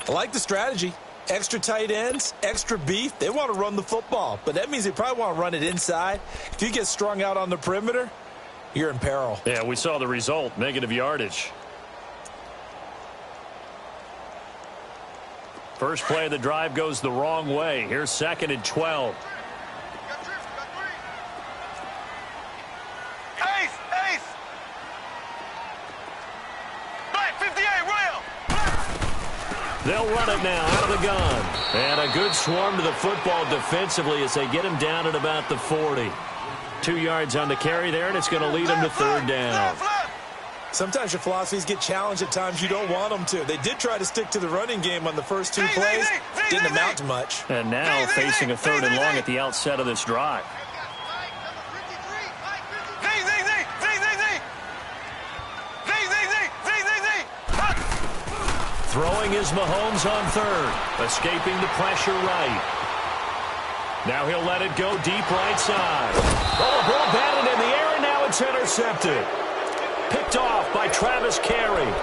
I like the strategy. Extra tight ends, extra beef. They want to run the football, but that means they probably want to run it inside. If you get strung out on the perimeter, you're in peril. Yeah, we saw the result, negative yardage. First play of the drive goes the wrong way. Here's 2nd and 12. They'll run it now out of the gun. And a good swarm to the football defensively as they get him down at about the 40. 2 yards on the carry there, and it's going to lead them to 3rd down. Sometimes your philosophies get challenged at times you don't want them to. They did try to stick to the running game on the first 2 plays. Didn't amount to much. And now facing a 3rd and long at the outset of this drive. Throwing is Mahomes on 3rd. Escaping the pressure right. Now he'll let it go deep right side. Oh, a ball batted in the air, and now it's intercepted. Picked off by Travis Carey.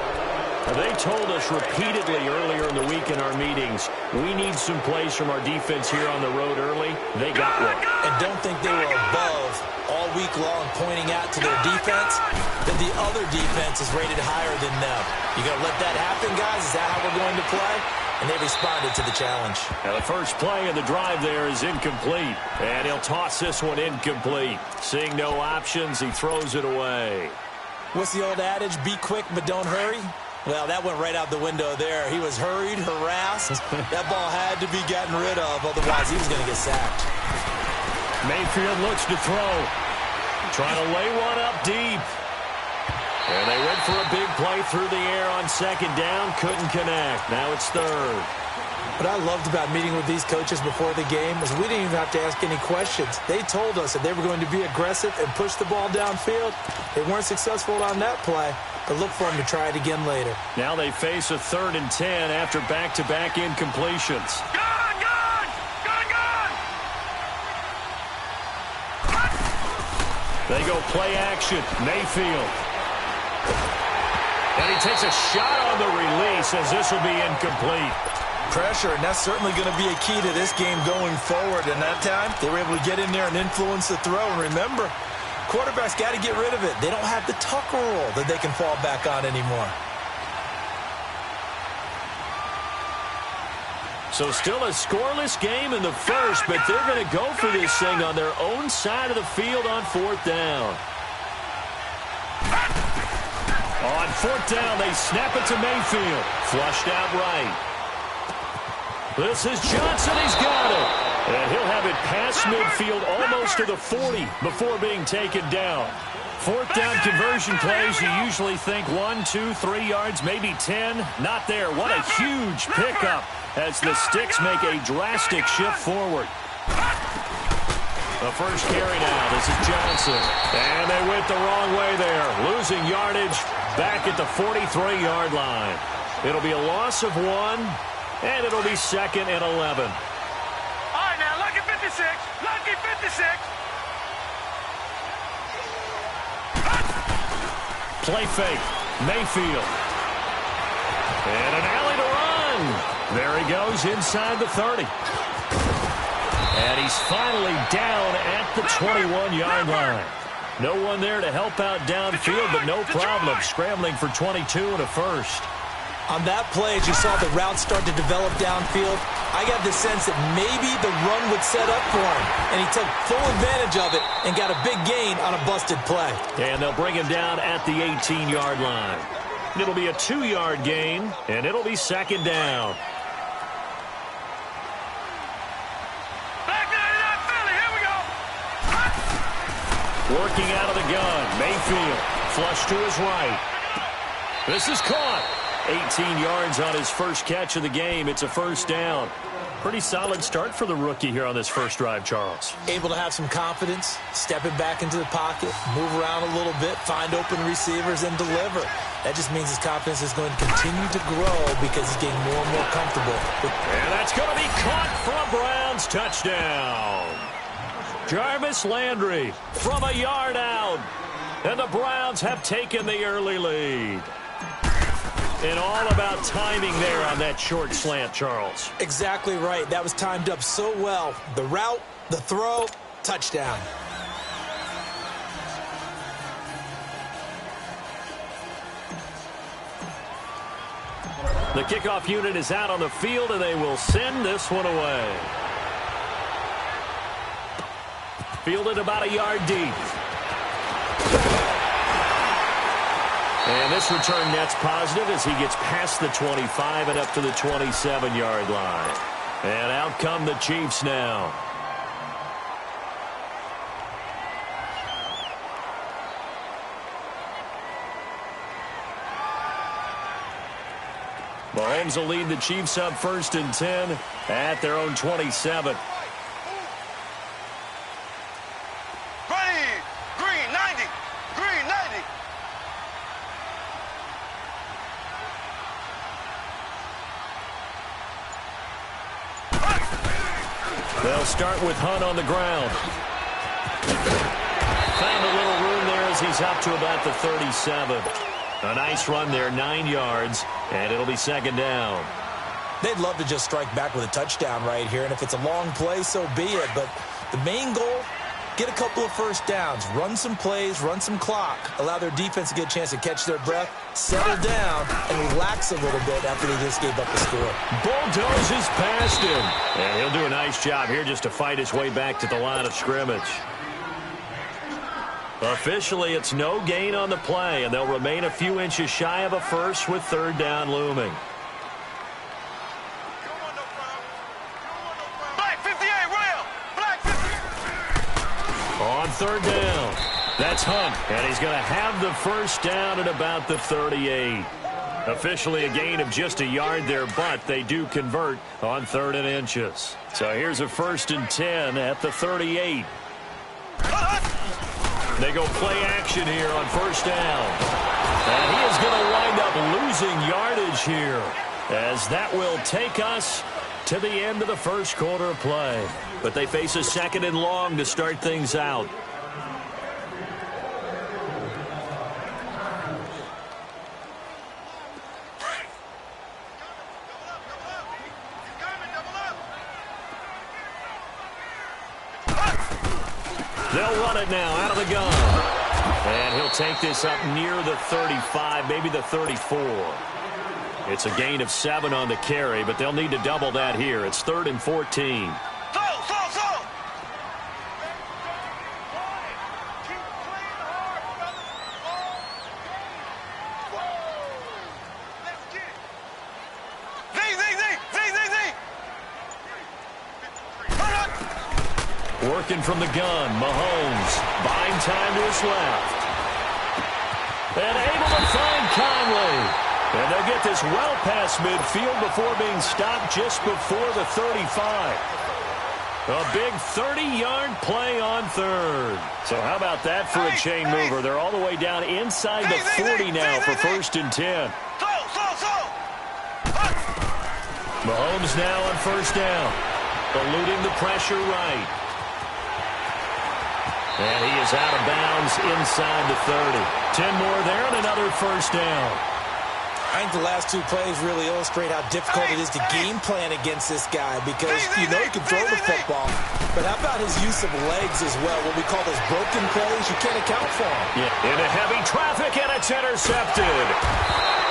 They told us repeatedly earlier in the week in our meetings, we need some plays from our defense here on the road early. They got one. And don't think they were above all week long pointing out to their defense that the other defense is rated higher than them. You going to let that happen, guys? Is that how we're going to play? And they responded to the challenge. Now the first play of the drive there is incomplete. And he'll toss this one incomplete. Seeing no options, he throws it away. What's the old adage? Be quick, but don't hurry. Well, that went right out the window there. He was hurried, harassed. That ball had to be gotten rid of, otherwise he was going to get sacked. Mayfield looks to throw. Trying to lay one up deep. And they went for a big play through the air on 2nd down. Couldn't connect. Now it's 3rd. What I loved about meeting with these coaches before the game was we didn't even have to ask any questions. They told us that they were going to be aggressive and push the ball downfield. They weren't successful on that play, but look for them to try it again later. Now they face a 3rd and 10 after back-to-back incompletions. They go play action. Mayfield. And he takes a shot on the release as this will be incomplete. Pressure, and that's certainly going to be a key to this game going forward. And that time, they were able to get in there and influence the throw. And remember, quarterbacks got to get rid of it. They don't have the Tucker rule that they can fall back on anymore. So still a scoreless game in the first, but they're going to go for this thing on their own side of the field on 4th down. On 4th down, they snap it to Mayfield. Flushed out right. This is Johnson. He's got it. And he'll have it past midfield almost to the 40 before being taken down. 4th down conversion plays, you usually think 1, 2, 3 yards, maybe 10. Not there. What a huge pickup as the sticks make a drastic shift forward. The first carry now. This is Johnson. And they went the wrong way there. Losing yardage back at the 43-yard line. It'll be a loss of 1, and it'll be 2nd and 11. All right, now, lucky 56. Lucky 56. Play fake. Mayfield. And an alley to run. There he goes inside the 30. And he's finally down at the 21-yard line. No one there to help out downfield, but no problem scrambling for 22 and a first. On that play, as you saw the route start to develop downfield, I got the sense that maybe the run would set up for him. And he took full advantage of it and got a big gain on a busted play. And they'll bring him down at the 18-yard line. It'll be a 2-yard gain, and it'll be 2nd down. Working out of the gun. Mayfield. Flush to his right. This is caught. 18 yards on his first catch of the game. It's a 1st down. Pretty solid start for the rookie here on this first drive, Charles. Able to have some confidence, stepping back into the pocket, move around a little bit, find open receivers, and deliver. That just means his confidence is going to continue to grow because he's getting more and more comfortable. And that's going to be caught for a Browns touchdown. Jarvis Landry from a yard out. And the Browns have taken the early lead. And all about timing there on that short slant, Charles. Exactly right. That was timed up so well. The route, the throw, touchdown. The kickoff unit is out on the field, and they will send this one away. Fielded about a yard deep. And this return net's positive as he gets past the 25 and up to the 27-yard line. And out come the Chiefs now. Mahomes will lead the Chiefs up 1st and 10 at their own 27. They'll start with Hunt on the ground. Found a little room there as he's up to about the 37. A nice run there, 9 yards, and it'll be 2nd down. They'd love to just strike back with a touchdown right here, and if it's a long play, so be it. But the main goal, get a couple of first downs, run some plays, run some clock, allow their defense to get a chance to catch their breath, settle down, and relax a little bit after they just gave up the score. Bulldozes past him, and he'll do a nice job here just to fight his way back to the line of scrimmage. Officially, it's no gain on the play, and they'll remain a few inches shy of a first with 3rd down looming. Black 58, Rail! Black 58! On 3rd down, that's Hunt, and he's going to have the first down at about the 38. Officially a gain of just a yard there, but they do convert on 3rd and inches. So here's a 1st and 10 at the 38. They go play action here on 1st down. And he is going to wind up losing yardage here, as that will take us to the end of the 1st quarter of play. But they face a 2nd and long to start things out. They'll run it now out of the gun. And he'll take this up near the 35, maybe the 34. It's a gain of 7 on the carry, but they'll need to double that here. It's 3rd and 14. Working from the gun, Mahomes buying time to his left. And able to find Conley. And they'll get this well past midfield before being stopped just before the 35. A big 30-yard play on 3rd. So how about that for a chain mover? They're all the way down inside the 40 now for 1st and 10. Mahomes now on 1st down. Eluding the pressure right. And he is out of bounds inside the 30. 10 more there and another 1st down. I think the last 2 plays really illustrate how difficult it is to game plan against this guy, because you know he can throw the football, but how about his use of legs as well? What we call those broken plays, you can't account for them. Yeah. Into heavy traffic, and it's intercepted.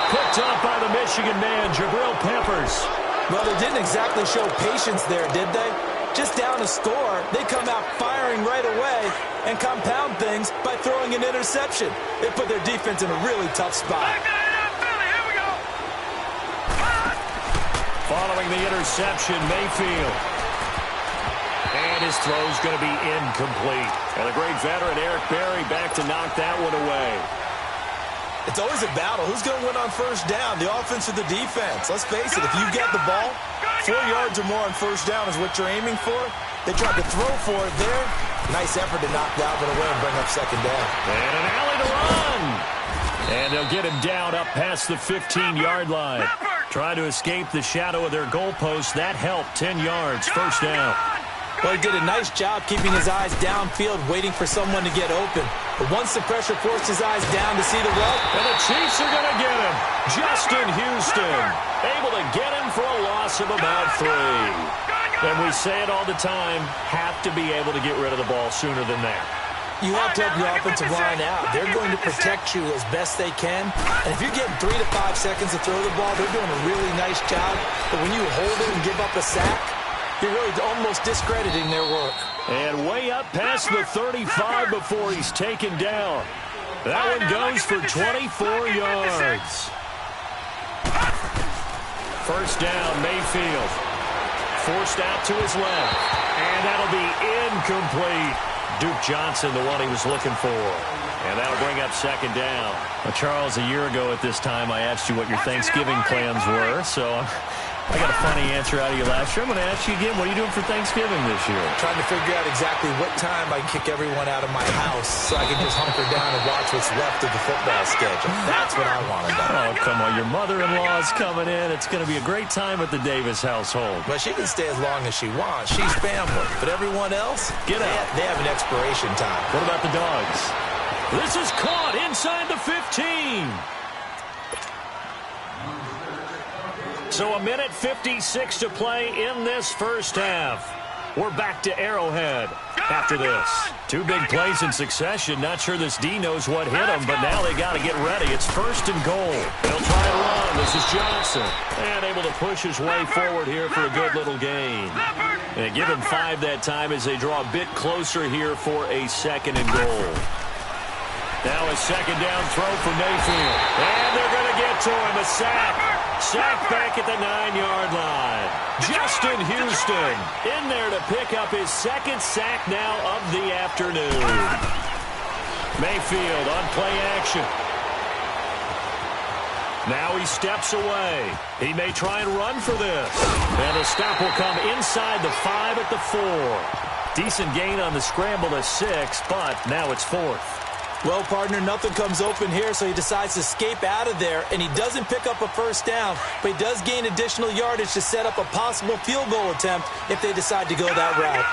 Picked off by the Michigan man, Jabril Peppers. Well, they didn't exactly show patience there, did they? Just down a score, they come out firing right away and compound things by throwing an interception. They put their defense in a really tough spot. Following the interception, Mayfield. And his throw's going to be incomplete. And the great veteran Eric Berry back to knock that one away. It's always a battle. Who's going to win on 1st down, the offense or the defense? Let's face it, if you've got the ball, 4 yards or more on 1st down is what you're aiming for. They tried to throw for it there. Nice effort to knock that one away and bring up 2nd down. And an alley to run. And they'll get him down up past the 15-yard line. Trying to escape the shadow of their goalpost. That helped. 10 yards, 1st down. Well, he did a nice job keeping his eyes downfield, waiting for someone to get open. But once the pressure forced his eyes down to see the rub. And the Chiefs are going to get him. Justin Houston able to get him for a loss of about 3. And we say it all the time, have to be able to get rid of the ball sooner than that. You have to help your offensive line out. They're going to protect you as best they can. And if you're getting 3 to 5 seconds to throw the ball, they're doing a really nice job. But when you hold it and give up a sack, you're really almost discrediting their work. And way up past the 35 before he's taken down. That one goes for 24 yards. First down, Mayfield. Forced out to his left. And that'll be incomplete. Duke Johnson, the one he was looking for. And that'll bring up second down. Well, Charles, a year ago at this time, I asked you what your Thanksgiving plans were. So I got a funny answer out of you last year. I'm going to ask you again, what are you doing for Thanksgiving this year? Trying to figure out exactly what time I can kick everyone out of my house so I can just hunker down and watch what's left of the football schedule. That's what I want to know. Oh, come on. Your mother-in-law's coming in. It's going to be a great time at the Davis household. But she can stay as long as she wants. She's family. But everyone else, get out. They have an expiration time. What about the dogs? This is caught inside the 15. So a minute 56 to play in this first half. We're back to Arrowhead after this. 2 big plays in succession. Not sure this D knows what hit him, but now they got to get ready. It's first and goal. They'll try to run. This is Johnson. And able to push his way forward here for a good little gain. And give him 5 that time as they draw a bit closer here for a second and goal. Now a second down throw for Mayfield. And they're going to get to him. A sack. Sack back at the 9-yard line. Justin Houston in there to pick up his second sack now of the afternoon. Mayfield on play action. Now he steps away. He may try and run for this. And the stop will come inside the 5 at the 4. Decent gain on the scramble to 6, but now it's 4th. Well, partner, nothing comes open here, so he decides to escape out of there, and he doesn't pick up a first down, but he does gain additional yardage to set up a possible field goal attempt if they decide to go that route.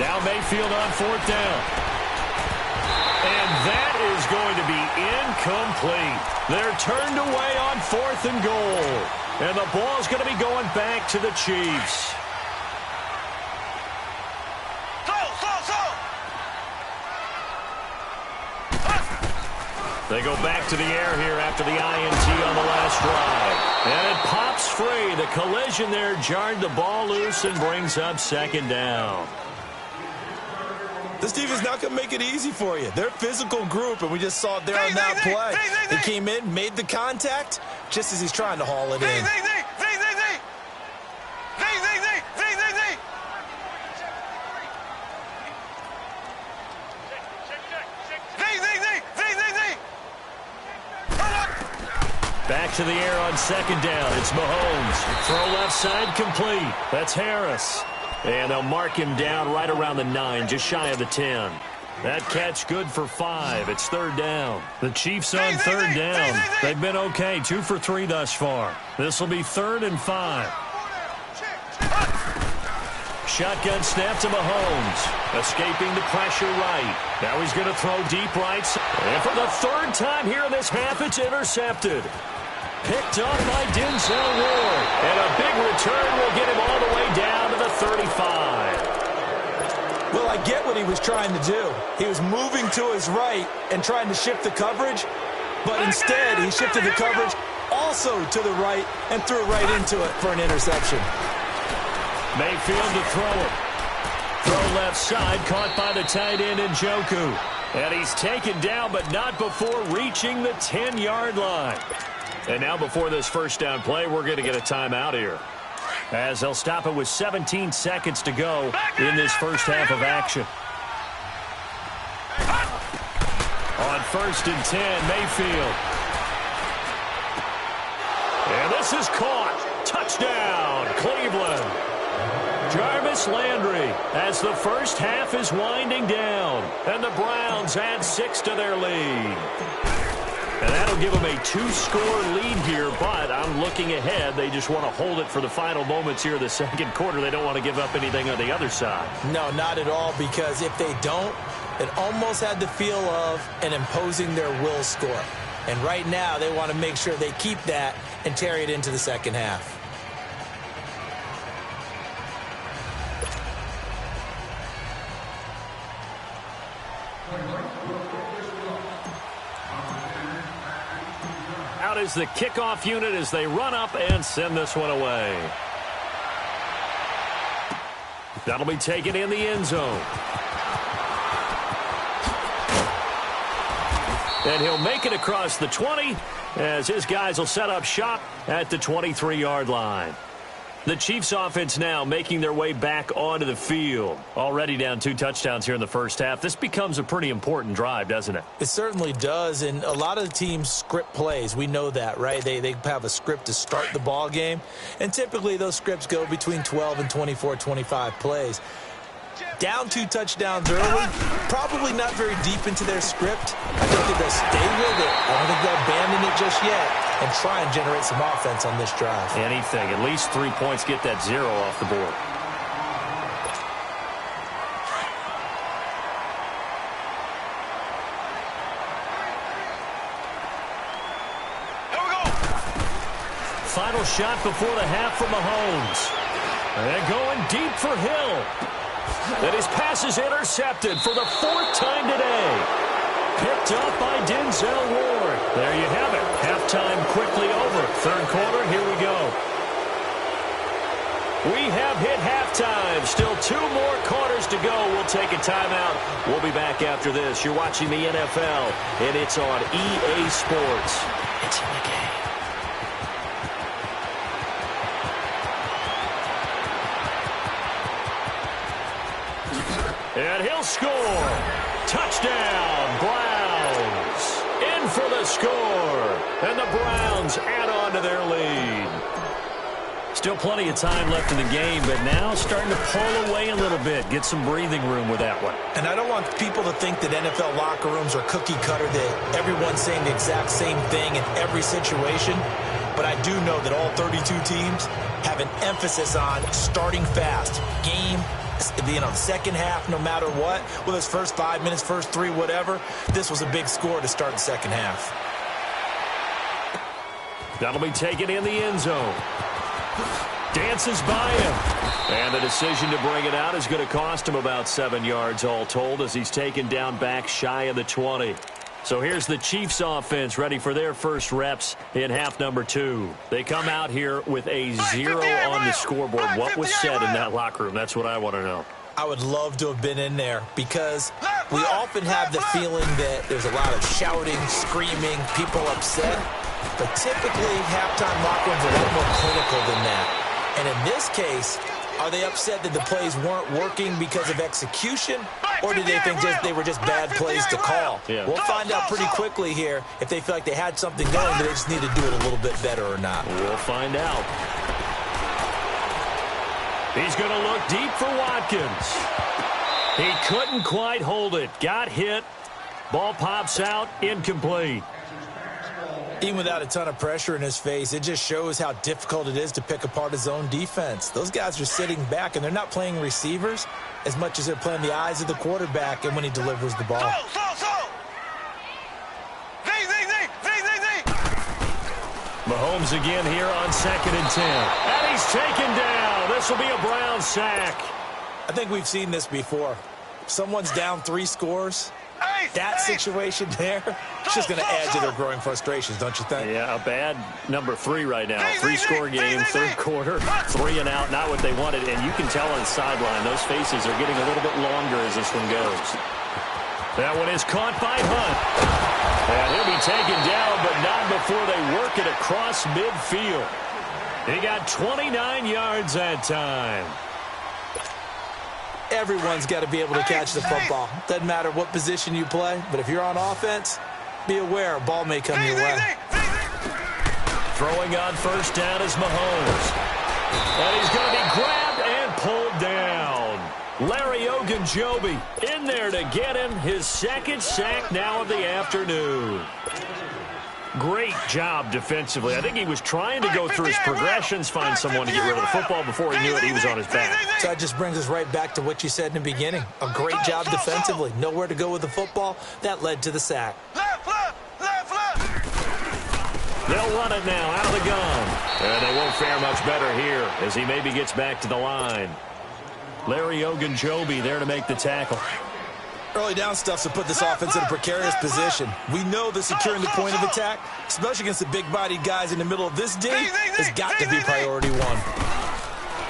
Now Mayfield on 4th down. And that is going to be incomplete. They're turned away on 4th and goal. And the ball's going to be going back to the Chiefs. They go back to the air here after the INT on the last drive. And it pops free. The collision there jarred the ball loose and brings up second down. This defense is not going to make it easy for you. They're a physical group, and we just saw it there on that play. He came in, made the contact, just as he's trying to haul it in. Back to the air on second down. It's Mahomes. Throw left side complete. That's Harris. And they'll mark him down right around the 9, just shy of the 10. That catch good for 5. It's 3rd down. The Chiefs on 3rd down. They've been okay. 2 for 3 thus far. This will be 3rd and 5. Shotgun snap to Mahomes. Escaping the pressure right. Now he's going to throw deep right. And for the 3rd time here in this half, it's intercepted. Picked up by Denzel Ward. And a big return will get him all the way down to the 35. Well, I get what he was trying to do. He was moving to his right and trying to shift the coverage, but instead he shifted the coverage also to the right and threw right into it for an interception. Mayfield to throw it. Throw left side, caught by the tight end Njoku. And he's taken down, but not before reaching the 10-yard line. And now before this first down play, we're going to get a timeout here, as they'll stop it with 17 seconds to go in this first half of action. On 1st and 10, Mayfield. And this is caught. Touchdown, Cleveland. Jarvis Landry as the first half is winding down. And the Browns add 6 to their lead. And that'll give them a 2-score lead here, but I'm looking ahead. They just want to hold it for the final moments here of the second quarter. They don't want to give up anything on the other side. No, not at all, because if they don't, it almost had the feel of an imposing their will score. And right now, they want to make sure they keep that and carry it into the second half. Out is the kickoff unit as they run up and send this one away. That'll be taken in the end zone. And he'll make it across the 20 as his guys will set up shop at the 23-yard line. The Chiefs offense now making their way back onto the field. Already down 2 touchdowns here in the first half. This becomes a pretty important drive, doesn't it? It certainly does, and a lot of the teams script plays. We know that, right? They have a script to start the ball game, and typically those scripts go between 12 and 24, 25 plays. Down 2 touchdowns early, probably not very deep into their script. I think that they'll stay with it. I don't think they'll abandon it just yet and try and generate some offense on this drive. Anything. At least 3 points, get that 0 off the board. Here we go. Final shot before the half from Mahomes. And going deep for Hill. And his pass is intercepted for the 4th time today. Picked up by Denzel Ward. There you have it. Halftime quickly over. Third quarter, here we go. We have hit halftime. Still 2 more quarters to go. We'll take a timeout. We'll be back after this. You're watching the NFL, and it's on EA Sports. It's in the game. And he'll score. Touchdown, Browns. In for the score. And the Browns add on to their lead. Still plenty of time left in the game, but now starting to pull away a little bit. Get some breathing room with that one. And I don't want people to think that NFL locker rooms are cookie cutter, that everyone's saying the exact same thing in every situation. But I do know that all 32 teams have an emphasis on starting fast. The second half, no matter what, whether it's first 5 minutes, first 3, whatever, this was a big score to start the second half. That'll be taken in the end zone. Dances by him. And the decision to bring it out is going to cost him about 7 yards all told as he's taken down back shy of the 20. So here's the Chiefs offense ready for their first reps in half number 2. They come out here with a 0 on the scoreboard. What was said in that locker room? That's what I want to know. I would love to have been in there because we often have the feeling that there's a lot of shouting, screaming, people upset. But typically, halftime locker rooms are a lot more clinical than that. And in this case, are they upset that the plays weren't working because of execution? Or do they think they were just bad plays to call? Yeah. We'll find out pretty quickly here if they feel like they had something going, but they just need to do it a little bit better or not. We'll find out. He's going to look deep for Watkins. He couldn't quite hold it. Got hit. Ball pops out. Incomplete. Even without a ton of pressure in his face, it just shows how difficult it is to pick apart his own defense. Those guys are sitting back, and they're not playing receivers as much as they're playing the eyes of the quarterback and when he delivers the ball. Mahomes again here on 2nd and 10. And he's taken down. This will be a Brown sack. I think we've seen this before. Someone's down 3 scores. That situation there, it's just going to add to their growing frustrations, don't you think? Yeah, a bad number 3 right now. 3-score game, third quarter, 3 and out, not what they wanted. And you can tell on the sideline, those faces are getting a little bit longer as this one goes. That one is caught by Hunt. And he'll be taken down, but not before they work it across midfield. He got 29 yards that time. Everyone's got to be able to catch the football. Doesn't matter what position you play, but if you're on offense, be aware a ball may come your way. Throwing on first down is Mahomes. And he's going to be grabbed and pulled down. Larry Ogunjobi in there to get him his 2nd sack now of the afternoon. Great job defensively. I think he was trying to go through his progressions, find someone to get rid of the football. Before he knew it, he was on his back. So that just brings us right back to what you said in the beginning. A great job defensively. Nowhere to go with the football. That led to the sack. They'll run it now out of the gun. And they won't fare much better here as he maybe gets back to the line. Larry Ogunjobi there to make the tackle. Early down stuff to put this offense in a precarious position. We know that securing the point of attack, especially against the big-bodied guys in the middle of this D, has got to be priority one.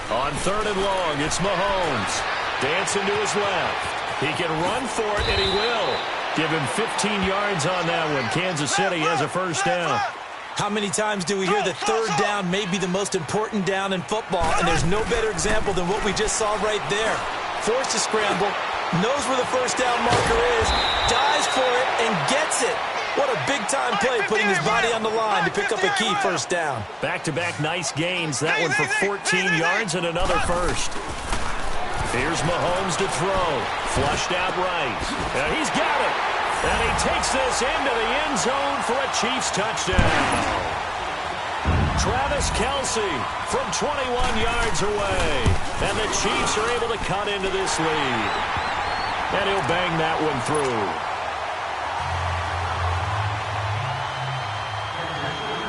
On 3rd and long, it's Mahomes. Dancing to his left. He can run for it, and he will. Give him 15 yards on that one. Kansas City has a first down. How many times do we hear that 3rd down may be the most important down in football, and there's no better example than what we just saw right there. Forced to scramble, knows where the first down marker is, dives for it, and gets it. What a big-time play, putting his body on the line to pick up a key first down. Back-to-back nice gains. That one for 14 yards and another first. Here's Mahomes to throw. Flushed out right. And he's got it. And he takes this into the end zone for a Chiefs touchdown. Travis Kelce from 21 yards away. And the Chiefs are able to cut into this lead. And he'll bang that one through.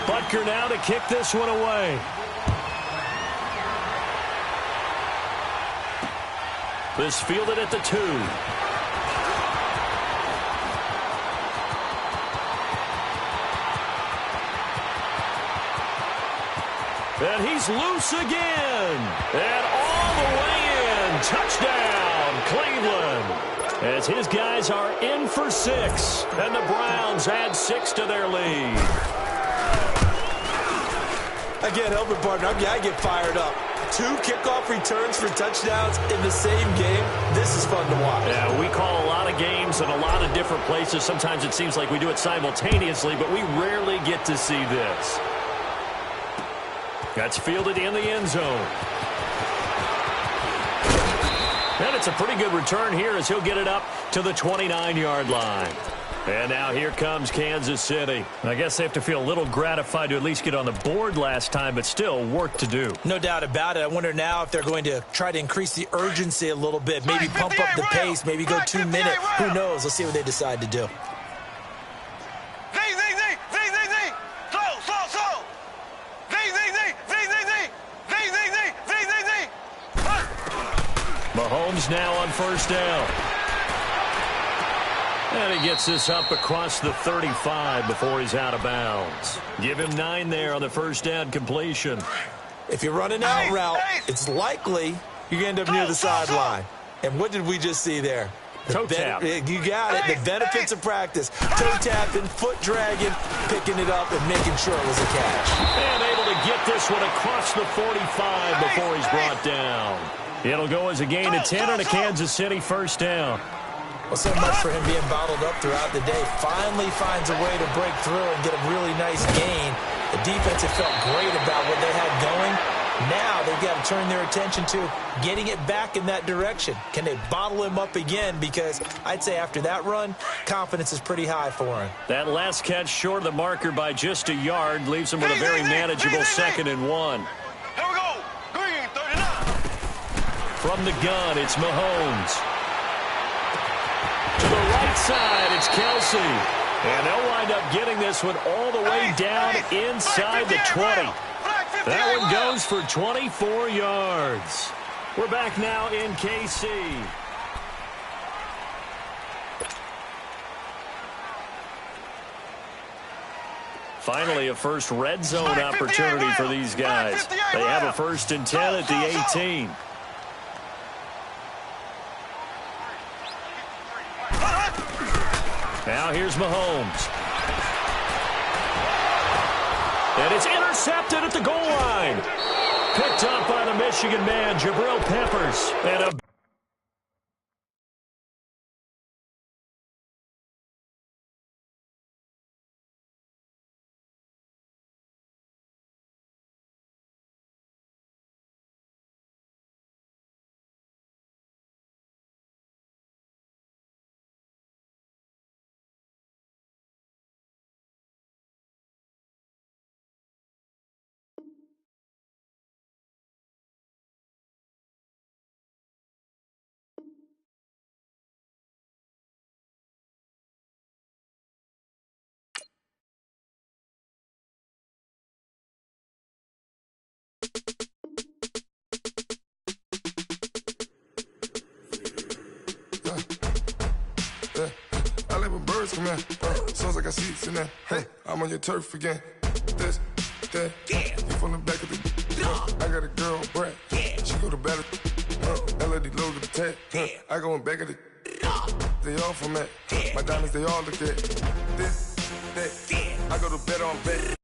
Butker now to kick this one away. This fielded at the 2. And he's loose again. And all the way in. Touchdown, Cleveland. As his guys are in for 6. And the Browns add 6 to their lead. I can't help it, partner. I get fired up. 2 kickoff returns for touchdowns in the same game. This is fun to watch. Yeah, we call a lot of games in a lot of different places. Sometimes it seems like we do it simultaneously, but we rarely get to see this. That's fielded in the end zone. And it's a pretty good return here as he'll get it up to the 29-yard line. And now here comes Kansas City. I guess they have to feel a little gratified to at least get on the board last time, but still work to do. No doubt about it. I wonder now if they're going to try to increase the urgency a little bit, maybe pump up the pace, maybe go 2 minute. Who knows? Let's see what they decide to do. Mahomes now on first down. And he gets this up across the 35 before he's out of bounds. Give him 9 there on the first down completion. If you're running out route, it's likely you're going to end up near the sideline. And what did we just see there? Toe tap. You got it. The benefits of practice. Toe tapping, foot dragging, picking it up, and making sure it was a catch. And able to get this one across the 45 before he's brought down. It'll go as a gain of 10 on a Kansas City first down. Well, so much for him being bottled up throughout the day. Finally finds a way to break through and get a really nice gain. The defense had felt great about what they had going. Now they've got to turn their attention to getting it back in that direction. Can they bottle him up again? Because I'd say after that run, confidence is pretty high for him. That last catch short of the marker by just a yard leaves him with a very manageable 2nd and 1. Here we go. Green, 39. From the gun, it's Mahomes. To the right side, it's Kelce. And they'll wind up getting this one all the way down inside the 20. That one goes for 24 yards. We're back now in KC. Finally, a first red zone opportunity for these guys. They have a 1st and 10 at the 18. Now here's Mahomes. And it's intercepted at the goal line. Picked up by the Michigan man, Jabril Peppers. And a Yeah. I like when birds come in. Sounds like I got seats in there. Hey, I'm on your turf again. This, that, you from the back of the. I got a girl, Brad. She go to battle. LED logo the tag. I go in back of the. They all from that. My diamonds, they all look at. This, that. I go to bed on bed.